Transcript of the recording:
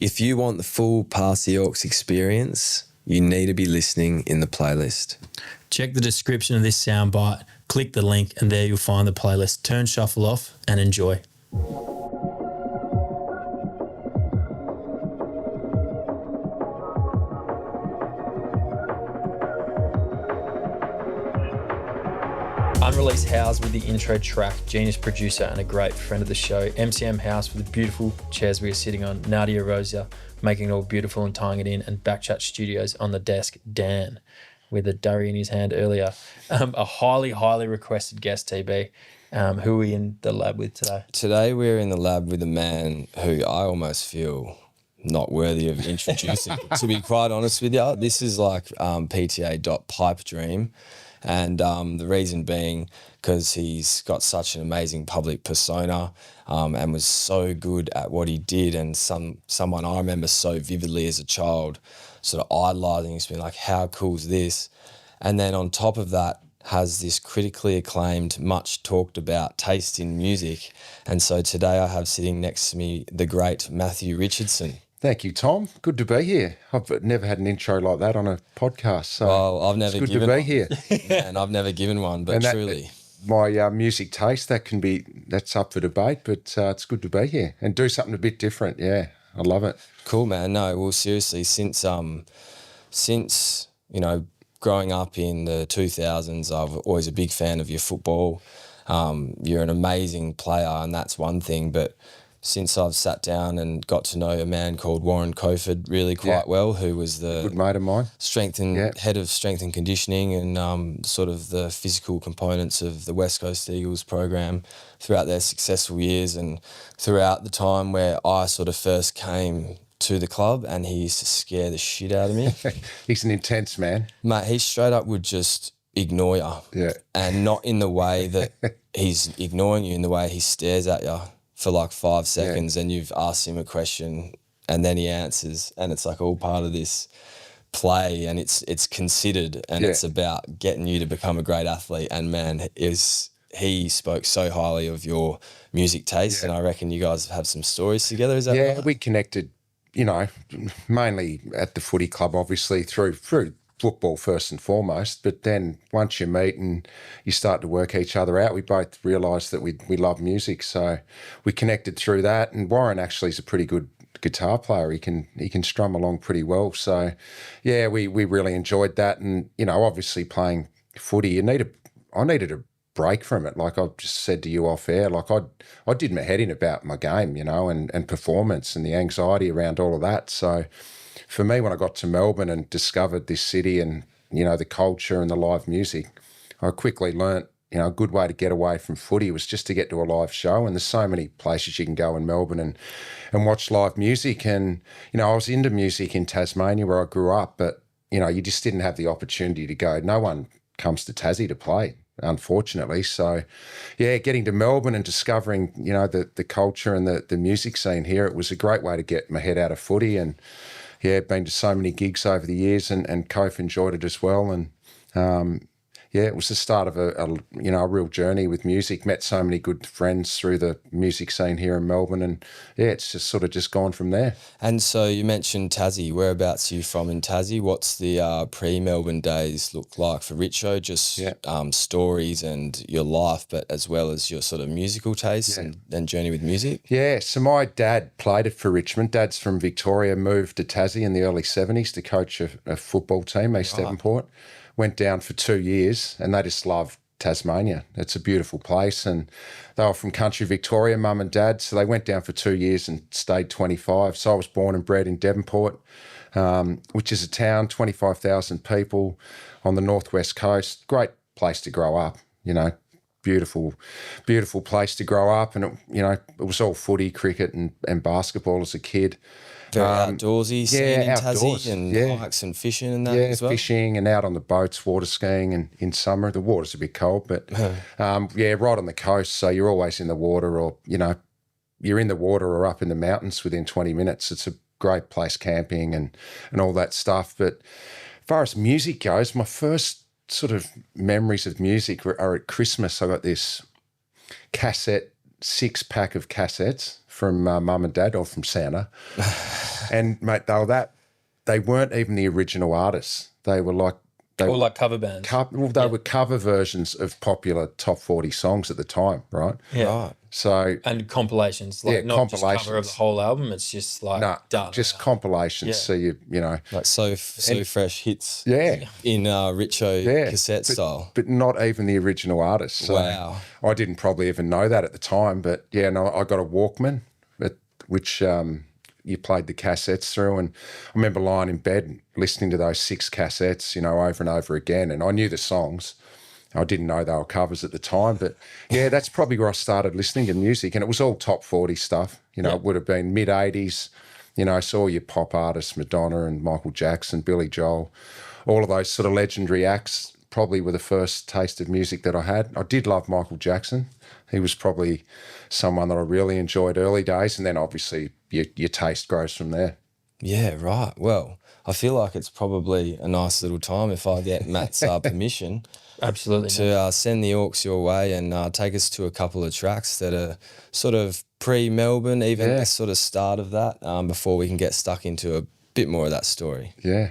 If you want the full Pass the Aux experience, you need to be listening in the playlist. Check the description of this soundbite, click the link, and there you'll find the playlist. Turn shuffle off and enjoy. Unreleased House with the intro track, genius producer and a great friend of the show. MCM House with the beautiful chairs we are sitting on. Nadia Rosia making it all beautiful and tying it in. And Backchat Studios on the desk, Dan with a durry in his hand earlier. A highly, highly requested guest, TB. Who are we in the lab with today? Today we're in the lab with a man who I almost feel not worthy of introducing. To be quite honest with you, this is like PTA.pipe dream. And the reason being because he's got such an amazing public persona and was so good at what he did, and someone I remember so vividly as a child sort of idolising. He's been like, how cool is this? And then on top of that has this critically acclaimed, much talked about taste in music. And so today I have sitting next to me the great Matthew Richardson. Thank you, Tom. Good to be here. I've never had an intro like that on a podcast, so I've never it's good given to be here. And I've never given one, but truly. My music taste, that's up for debate, but it's good to be here and do something a bit different. Yeah, I love it. Cool, man. No, well, seriously, since growing up in the 2000s, I'm always a big fan of your football. You're an amazing player, and that's one thing, but since I've sat down and got to know a man called Warren Coford really quite well, who was the good mate of mine, head of strength and conditioning and sort of the physical components of the West Coast Eagles program throughout their successful years and throughout the time where I sort of first came to the club, and he used to scare the shit out of me. He's an intense man. Mate, he straight up would just ignore you. Yeah. And not in the way that he's ignoring you, in the way he stares at you for like 5 seconds and you've asked him a question and then he answers, and it's like all part of this play, and it's considered, and it's about getting you to become a great athlete. And man, he spoke so highly of your music taste, and I reckon you guys have some stories together. Is that right? Yeah, we connected, mainly at the footy club, obviously through football first and foremost, but then once you meet and you start to work each other out, we both realised that we love music, so we connected through that. And Warren actually is a pretty good guitar player. He can strum along pretty well, so yeah, we really enjoyed that. And obviously playing footy, I needed a break from it. Like I just said to you off air, like I did my head in about my game, and performance and the anxiety around all of that. So for me, when I got to Melbourne and discovered this city and, the culture and the live music, I quickly learnt, a good way to get away from footy was just to get to a live show. And there's so many places you can go in Melbourne and watch live music. And, I was into music in Tasmania where I grew up, but, you just didn't have the opportunity to go. No one comes to Tassie to play, unfortunately. So, yeah, getting to Melbourne and discovering, the culture and the music scene here, it was a great way to get my head out of footy. And, yeah, been to so many gigs over the years, and Kof enjoyed it as well. And it was the start of a real journey with music. Met so many good friends through the music scene here in Melbourne, and it's just sort of just gone from there. And so you mentioned Tassie. Whereabouts are you from in Tassie? What's the pre-Melbourne days look like for Richo? Just stories and your life, but as well as your sort of musical tastes and journey with music? Yeah, so my dad played it for Richmond. Dad's from Victoria, moved to Tassie in the early 70s to coach a football team, East Devonport. Went down for 2 years, and they just loved Tasmania. It's a beautiful place, and they were from country Victoria, mum and dad, so they went down for 2 years and stayed 25. So I was born and bred in Devonport, which is a town, 25,000 people on the northwest coast. Great place to grow up, beautiful, beautiful place to grow up. And, it was all footy, cricket and basketball as a kid. Very outdoorsy, scene in outdoors, Tassie, and hikes and fishing and that as well? Yeah, fishing and out on the boats, water skiing, and in summer. The water's a bit cold, but right on the coast, so you're always in the water, or, you're in the water or up in the mountains within 20 minutes. It's a great place camping and all that stuff. But as far as music goes, my first sort of memories of music are at Christmas. I got this cassette, 6-pack of cassettes from Mum and Dad or from Santa. And, mate, they weren't even the original artists. They were like... Or like cover bands. They were cover versions of popular top 40 songs at the time, right? Yeah. Right. So... And compilations, like not just cover of the whole album. It's just like just compilations. Yeah. So you know, Like so fresh hits. Yeah. In Richo cassette style. but not even the original artists. So Wow. I didn't probably even know that at the time, but yeah, no, I got a Walkman, which you played the cassettes through, and I remember lying in bed listening to those 6 cassettes, you know, over and over again, and I knew the songs. I didn't know they were covers at the time, but yeah, that's probably where I started listening to music, and it was all top 40 stuff. You know, it would have been mid-'80s. You know, I saw your pop artists, Madonna and Michael Jackson, Billy Joel, all of those sort of legendary acts probably were the first taste of music that I had. I did love Michael Jackson. He was probably someone that I really enjoyed early days, and then obviously your taste grows from there. Yeah, right. Well, I feel like it's probably a nice little time if I get Matt's permission. Absolutely. To send the Orcs your way and take us to a couple of tracks that are sort of pre-Melbourne, even the sort of start of that, before we can get stuck into a bit more of that story. Yeah.